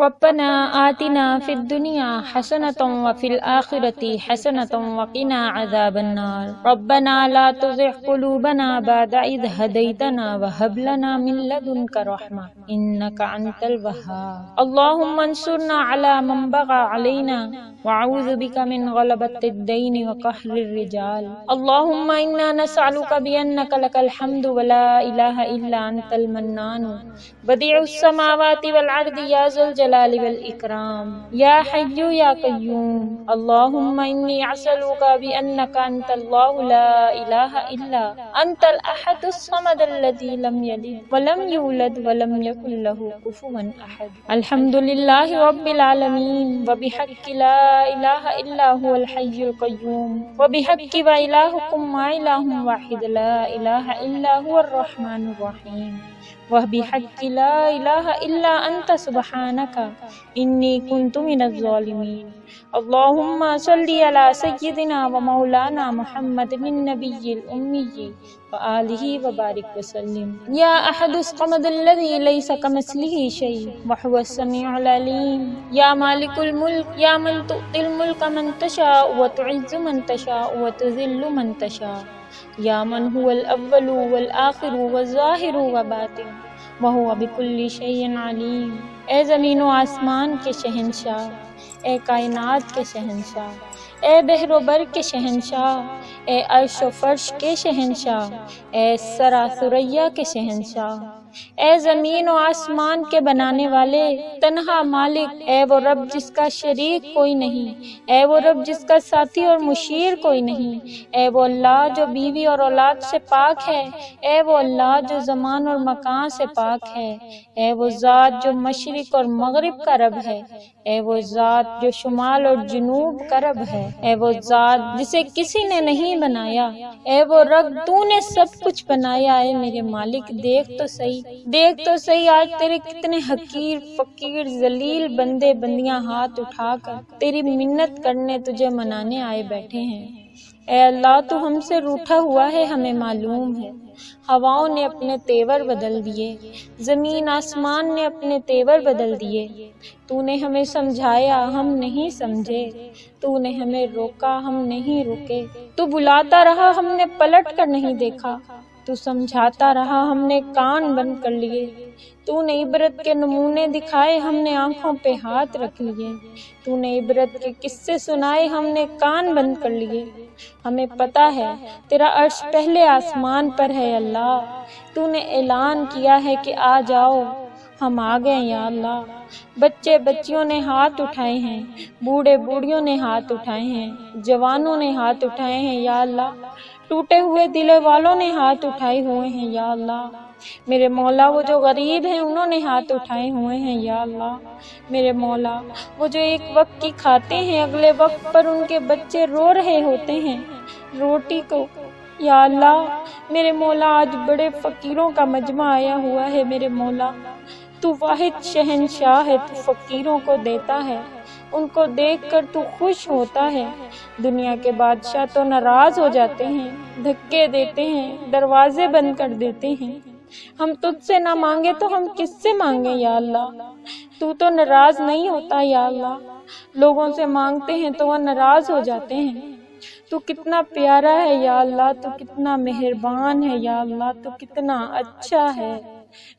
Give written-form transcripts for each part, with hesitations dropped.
ربنا آتنا في الدنيا حسنة وفي الآخرة حسنة وقنا عذاب النار ربنا لا تزغ قلوبنا بعد إذ هديتنا وهب لنا من لدنك رحمة إنك أنت الوهاب اللهم انصرنا على من بغى علينا وأعوذ بك من غلبة الدين وقهر الرجال اللهم إنا نسألك بأنك لك الحمد ولا إله إلا أنت المنان بديع السماوات والأرض يا ذا الجلال والإكرام يا حي يا قيوم اللهم إني أسألك بأنك أنت الله لا إله إلا أنت الأحد الصمد الذي لم يلد ولم يولد ولم يكن له كفوا أحد الحمد لله رب العالمين وبحق لا إله إلا هو الحي القيوم وبحق وإلهكم إله واحد لا إله إلا هو الرحمن الرحيم وبحق لا إله إلا أنت سبحانك إني كنت من الظالمين اللهم صل على سيدنا ومولانا محمد النبي الأمي وآله وبارك وسلم يا أحد الصمد الذي ليس كمثله شيء وهو السميع العليم يا مالك الملك يا من تؤتي الملك من تشاء وتعز من تشاء وتذل من تشاء یا من هو الاول والآخر والظاہر وباطن وهو بكل شيء علیم۔ اے زمین و آسمان کے شہنشاہ، اے کائنات کے شہنشاہ، اے بحر و بر کے شہنشاہ، اے عرش و فرش کے شہنشاہ، اے سرا ثریا کے شہنشاہ، اے زمین و آسمان کے بنانے والے تنہا مالک، اے وہ رب جس کا شریک کوئی نہیں، اے وہ رب جس کا ساتھی اور مشیر کوئی نہیں، اے وہ اللہ جو بیوی اور اولاد سے پاک ہے، اے وہ اللہ جو زمان اور مکان سے پاک ہے، اے وہ ذات جو مشرق اور مغرب کا رب ہے، اے وہ ذات جو شمال اور جنوب کا رب ہے، اے وہ ذات جسے کسی نے نہیں بنایا، اے وہ رب تو نے سب کچھ بنایا۔ اے میرے مالک دیکھ تو صحیح آج تیرے کتنے حقیر فقیر ذلیل بندے بندیاں ہاتھ اٹھا کر تیری منت کرنے تجھے منانے آئے بیٹھے ہیں۔ اے اللہ تو ہم سے روٹھا ہوا ہے، ہمیں معلوم ہے۔ ہواؤں نے اپنے تیور بدل دیے، زمین آسمان نے اپنے تیور بدل دیے، تو نے ہمیں سمجھایا ہم نہیں سمجھے، تو نے ہمیں روکا ہم نہیں رکے، تو بلاتا رہا ہم نے پلٹ کر نہیں دیکھا، تو سمجھاتا رہا ہم نے کان بند کر لیے، تو نے عبرت کے نمونے دکھائے ہم نے آنکھوں پہ ہاتھ رکھ لیے، تو نے عبرت کے قصے سنائے ہم نے کان بند کر لیے۔ ہمیں پتہ ہے تیرا عرش پہلے آسمان پر ہے اللہ، تو نے اعلان کیا ہے کہ آ جاؤ، ہم آ گئے یا اللہ۔ بچے بچیوں نے ہاتھ اٹھائے ہیں، بوڑھے بوڑھیوں نے ہاتھ اٹھائے ہیں، جوانوں نے ہاتھ اٹھائے ہیں یا اللہ، ٹوٹے ہوئے دل والوں نے ہاتھ اٹھائے ہوئے ہیں یا اللہ۔ میرے مولا وہ جو غریب ہیں انہوں نے ہاتھ اٹھائے ہوئے ہیں یا اللہ۔ میرے مولا وہ جو ایک وقت کی کھاتے ہیں اگلے وقت پر ان کے بچے رو رہے ہوتے ہیں روٹی کو، یا اللہ۔ میرے مولا آج بڑے فقیروں کا مجمع آیا ہوا ہے، میرے مولا تو واحد شہنشاہ ہے، تو فقیروں کو دیتا ہے، ان کو دیکھ کر تو خوش ہوتا ہے۔ دنیا کے بادشاہ تو ناراض ہو جاتے ہیں، دھکے دیتے ہیں، دروازے بند کر دیتے ہیں۔ ہم تجھ سے نہ مانگے تو ہم کس سے مانگے یا اللہ؟ تو ناراض نہیں ہوتا یا اللہ، لوگوں سے مانگتے ہیں تو وہ ناراض ہو جاتے ہیں۔ تو کتنا پیارا ہے یا اللہ، تو کتنا مہربان ہے یا اللہ، تو کتنا اچھا ہے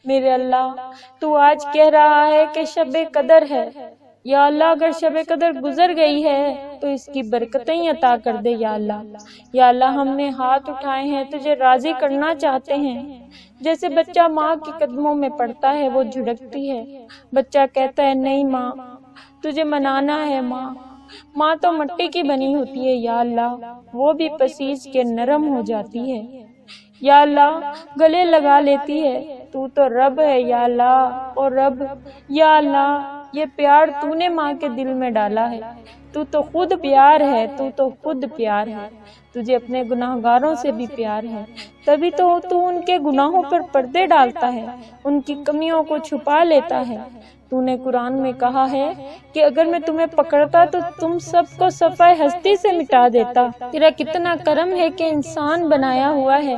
میرے اللہ۔ تو آج کہہ رہا ہے کہ شب قدر ہے یا اللہ، اگر شب قدر گزر گئی ہے تو اس کی برکتیں عطا کر دے یا اللہ۔ یا اللہ ہم نے ہاتھ اٹھائے ہیں، تجھے راضی کرنا چاہتے ہیں۔ جیسے بچہ ماں کے قدموں میں پڑتا ہے، وہ جھڑکتی ہے، بچہ کہتا ہے نہیں ماں تجھے منانا ہے ماں۔ ماں تو مٹی کی بنی ہوتی ہے یا اللہ، وہ بھی پسیج کے نرم ہو جاتی ہے یا اللہ، گلے لگا لیتی ہے۔ تو رب ہے یا اللہ، اور رب یا اللہ یہ پیار تو نے ماں کے دل میں ڈالا ہے، تو خود پیار ہے، تو خود پیار ہے، تجھے اپنے گناہگاروں سے بھی پیار ہے، تبھی تو ان کے گناہوں پر پردے ڈالتا ہے، ان کی کمیوں کو چھپا لیتا ہے۔ تو نے قرآن میں کہا ہے کہ اگر میں تمہیں پکڑتا تو تم سب کو صفحہ ہستی سے مٹا دیتا۔ تیرا کتنا کرم ہے کہ انسان بنایا ہوا ہے،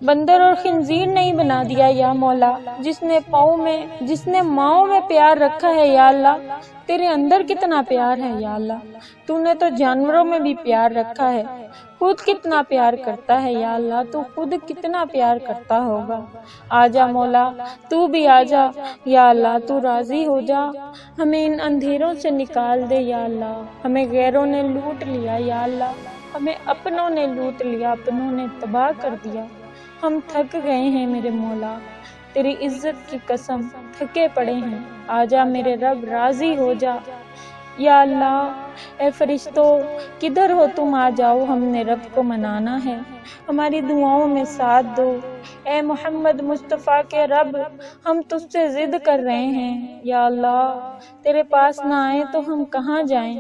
بندر اور خنزیر نہیں بنا دیا یا مولا۔ جس نے ماؤں میں پیار رکھا ہے یا اللہ، تیرے اندر کتنا پیار ہے یا اللہ۔ تو نے تو جانوروں میں بھی پیار رکھا ہے، خود کتنا پیار کرتا ہے یا اللہ، تو خود کتنا پیار کرتا ہوگا۔ آجا مولا، تو بھی آجا یا اللہ، تو راضی ہو جا، ہمیں ان اندھیروں سے نکال دے یا اللہ۔ ہمیں غیروں نے لوٹ لیا یا اللہ، ہمیں اپنوں نے لوٹ لیا، اپنوں نے تباہ کر دیا۔ ہم تھک گئے ہیں میرے مولا، تیری عزت کی قسم تھکے پڑے ہیں۔ آجا میرے رب، راضی ہو جا یا اللہ۔ اے فرشتوں، کدھر ہو تم؟ آ جاؤ، ہم نے رب کو منانا ہے، ہماری دعاؤں میں ساتھ دو۔ اے محمد مصطفیٰ کے رب، ہم تجھ سے ضد کر رہے ہیں یا اللہ، تیرے پاس نہ آئیں تو ہم کہاں جائیں،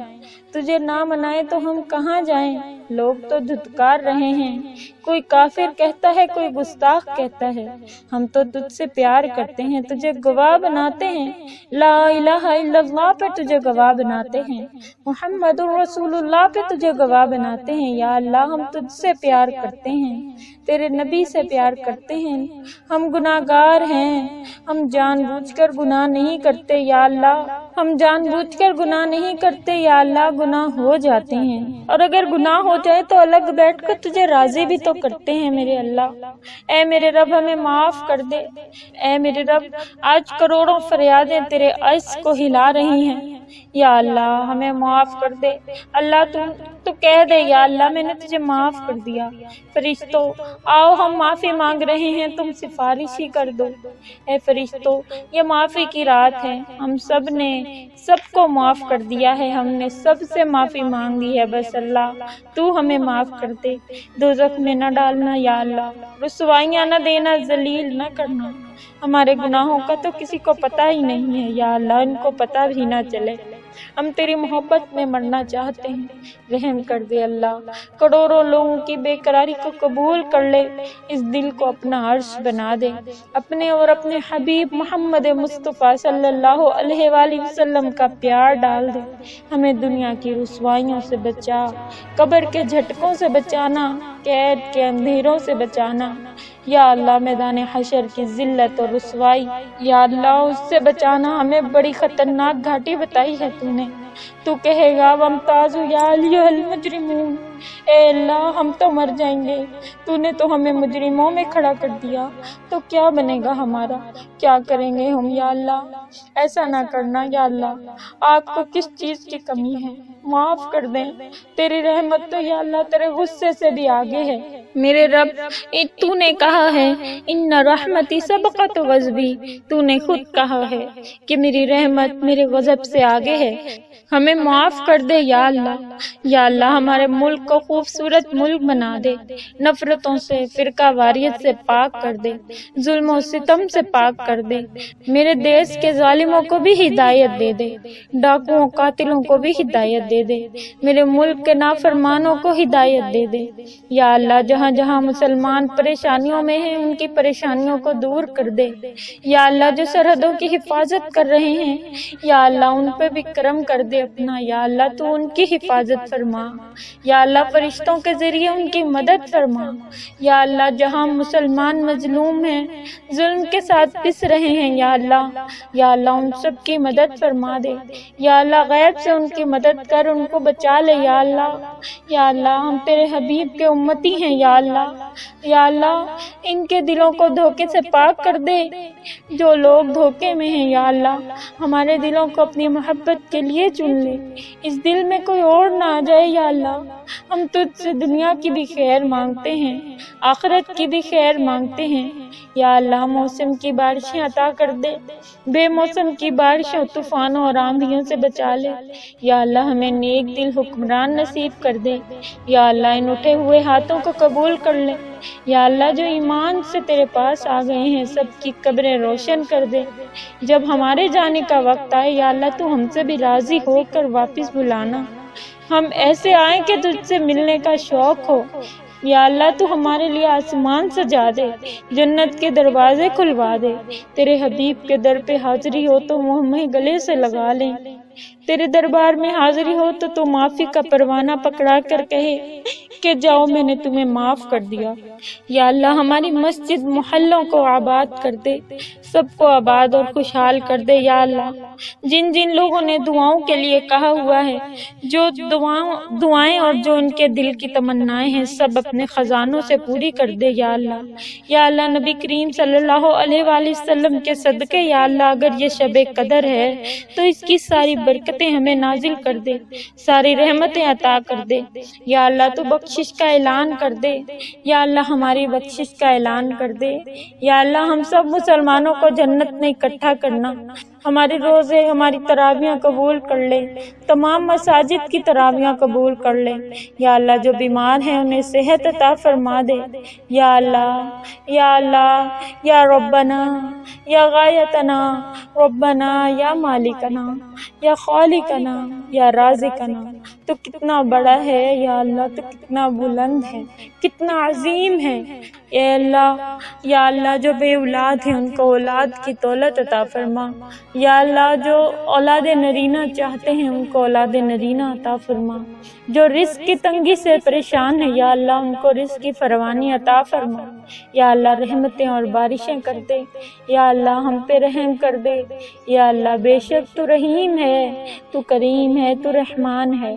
تجھے نہ منائیں تو ہم کہاں جائیں۔ لوگ تو دھتکار رہے ہیں، کوئی کافر کہتا ہے، کوئی گستاخ کہتا ہے، ہم تو تجھ سے پیار کرتے ہیں، تجھے گواہ بناتے ہیں، لا الہ الا اللہ پہ تجھے گواہ بناتے ہیں، محمد رسول اللہ پہ تجھے گواہ بناتے ہیں یا اللہ۔ ہم تجھ سے پیار کرتے ہیں، تیرے نبی سے پیار کرتے ہیں، ہم گناہگار ہیں، ہم جان بوجھ کر گناہ نہیں کرتے یا اللہ، ہم جان بوجھ کر گناہ نہیں کرتے یا اللہ، گناہ ہو جاتے ہیں، اور اگر گناہ ہو جائے تو الگ بیٹھ کر تجھے راضی بھی تو کرتے ہیں میرے اللہ۔ اے میرے رب، ہمیں معاف کر دے۔ اے میرے رب، آج کروڑوں فریادیں تیرے عرش کو ہلا رہی ہیں یا اللہ، ہمیں معاف کر دے۔ اللہ تو کہہ دے یا اللہ، میں نے تجھے معاف کر دیا۔ فرشتوں آؤ، ہم معافی مانگ رہے ہیں، تم سفارش ہی کر دو۔ اے فرشتوں، یہ معافی کی رات ہے، ہم سب نے سب کو معاف کر دیا ہے، ہم نے سب سے معافی مانگی ہے، بس اللہ تو ہمیں معاف کر دے۔ دوزخ میں نہ ڈالنا یا اللہ، رسوائیاں نہ دینا، ذلیل نہ کرنا۔ ہمارے گناہوں کا تو کسی کو پتہ ہی نہیں ہے یا اللہ، ان کو پتہ بھی نہ چلے۔ ہم تیری محبت میں مرنا چاہتے ہیں، رحم کر دے اللہ۔ کروڑوں لوگوں کی بے قراری کو قبول کر لے، اس دل کو اپنا عرش بنا دے، اپنے اور اپنے حبیب محمد مصطفیٰ صلی اللہ علیہ وآلہ وسلم کا پیار ڈال دے۔ ہمیں دنیا کی رسوائیوں سے بچا، قبر کے جھٹکوں سے بچانا، قید کے اندھیروں سے بچانا یا اللہ۔ میدان حشر کی ذلت اور رسوائی یا اللہ، اس سے بچانا۔ ہمیں بڑی خطرناک گھاٹی بتائی ہے تو نے، تو کہے گا وَامْتَازُوا يَا أَيُّهَا الْمُجْرِمُونَ، اے اللہ ہم تو مر جائیں گے، تو نے تو ہمیں مجرموں میں کھڑا کر دیا، تو کیا بنے گا ہمارا، کیا کریں گے ہم یا اللہ۔ ایسا نہ کرنا یا اللہ، آپ کو کس چیز کی کمی ہے، معاف کر دیں۔ تیری رحمت تو یا اللہ تیرے غصے سے بھی آگے ہے میرے رب۔ تو نے کہا ہے ان رحمتی سبقت غضبی، تو نے خود کہا ہے کہ میری رحمت میرے غضب سے آگے ہے۔ ہمیں معاف کر دے یا اللہ۔ یا اللہ ہمارے ملک کو خوبصورت ملک بنا دے، نفرتوں سے، فرقہ واریت سے پاک کر دے، ظلم و ستم سے پاک کر دے۔ میرے دیش کے ظالموں کو بھی ہدایت دے دے، ڈاکوؤں قاتلوں کو بھی ہدایت دے دے، میرے ملک کے نافرمانوں کو ہدایت دے دے یا اللہ۔ جہاں جہاں مسلمان پریشانیوں میں ہیں ان کی پریشانیوں کو دور کر دے یا اللہ۔ جو سرحدوں کی حفاظت کر رہے ہیں یا اللہ ان پہ بھی کرم کر دے اپنا یا اللہ، تو ان کی حفاظت فرما یا اللہ، فرشتوں کے ذریعے ان کی مدد فرما یا اللہ۔ جہاں مسلمان مظلوم ہیں، ظلم کے ساتھ پس رہے ہیں یا اللہ، یا اللہ ان سب کی مدد فرما دے یا اللہ۔ غیب سے ان کی مدد کر، ان کو بچا لے یا اللہ۔ یا اللہ ہم تیرے حبیب کے امتی ہیں یا اللہ، یا اللہ ان کے دلوں کو دھوکے سے پاک کر دے، جو لوگ دھوکے میں ہیں یا اللہ، ہمارے دلوں کو اپنی محبت کے لیے چن لے، اس دل میں کوئی اور نہ آ جائے یا اللہ۔ ہم تجھ سے دنیا کی بھی خیر مانگتے ہیں، آخرت کی بھی خیر مانگتے ہیں یا اللہ۔ موسم کی بارشیں عطا کر دے، بے موسم کی بارشوں، طوفانوں اور آندھیوں سے بچا لے یا اللہ۔ ہمیں نیک دل حکمران نصیب کر دے یا اللہ۔ ان اٹھے ہوئے ہاتھوں کو قبول کر لے یا اللہ۔ جو ایمان سے تیرے پاس آ گئے ہیں سب کی قبریں روشن کر دے۔ جب ہمارے جانے کا وقت آئے یا اللہ، تو ہم سے بھی راضی ہو کر واپس بلانا۔ ہم ایسے آئیں کہ تجھ سے ملنے کا شوق ہو یا اللہ تو ہمارے لیے آسمان سجا دے، جنت کے دروازے کھلوا دے، تیرے حبیب کے در پہ حاضری ہو تو وہ ہمیں گلے سے لگا لیں، تیرے دربار میں حاضری ہو تو معافی کا پروانہ پکڑا کر کہے کہ جاؤ میں نے تمہیں معاف کر دیا۔ یا اللہ ہماری مسجد محلوں کو آباد کر دے، سب کو آباد اور خوشحال کر دے۔ یا اللہ جن جن لوگوں نے دعاؤں کے لیے کہا ہوا ہے، جو دعائیں اور جو ان کے دل کی تمنائیں ہیں، سب اپنے خزانوں سے پوری کر دے۔ یا اللہ نبی کریم صلی اللہ علیہ وآلہ وسلم کے صدقے یا اللہ اگر یہ شب قدر ہے تو اس کی ساری برکتیں ہمیں نازل کر دے، ساری رحمتیں عطا کر دے۔ یا اللہ تو بخشش کا اعلان کر دے، یا اللہ ہماری بخشش کا اعلان کر دے۔ یا اللہ ہم سب مسلمانوں کو جنت میں اکٹھا کرنا، ہمارے روزے ہماری تراویاں قبول کر لے، تمام مساجد کی تراویاں قبول کر لے۔ یا اللہ جو بیمار ہیں انہیں صحت عطا فرما دے۔ یا اللہ یا ربنا یا غایتنا ربنا یا مالکنا یا خالقنا یا رازقنا، تو کتنا بڑا ہے یا اللہ، تو کتنا بلند ہے، کتنا عظیم ہے۔ یا اللہ جو بے اولاد ہیں ان کو اولاد کی دولت عطا فرما۔ یا اللہ جو اولاد نرینہ چاہتے ہیں ان کو اولاد نرینہ عطا فرما۔ جو رزق کی تنگی سے پریشان ہیں یا اللہ ان کو رزق کی فراوانی عطا فرما۔ یا اللہ رحمتیں اور بارشیں کر دے، یا اللہ ہم پہ رحم کر دے۔ یا اللہ بے شک تو رحیم ہے، تو کریم ہے، تو رحمان ہے۔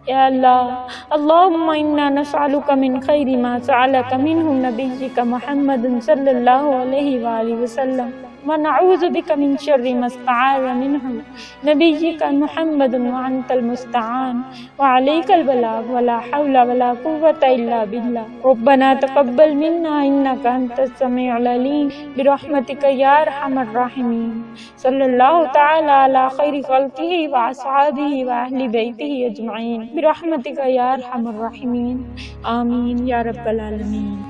یا اللہ اللہم انا نسألک من خیر ما سألک منہ نبیک محمد صلی اللہ علیہ وآلہ وسلم، ونعوذ بک من شر ما استعاذ منہ نبیک محمد وانت المستعان وعلیک البلاغ ولا حول ولا قوة الا باللہ۔ ربنا تقبل منا انک انت السمیع العلیم برحمتک یا ارحم الراحمین۔ صلی اللہ تعالی علی خیر خلقہ واصحابہ واہل بیتہ اجمعین برحمتک یا ارحم الراحمین، آمین یا رب العالمین۔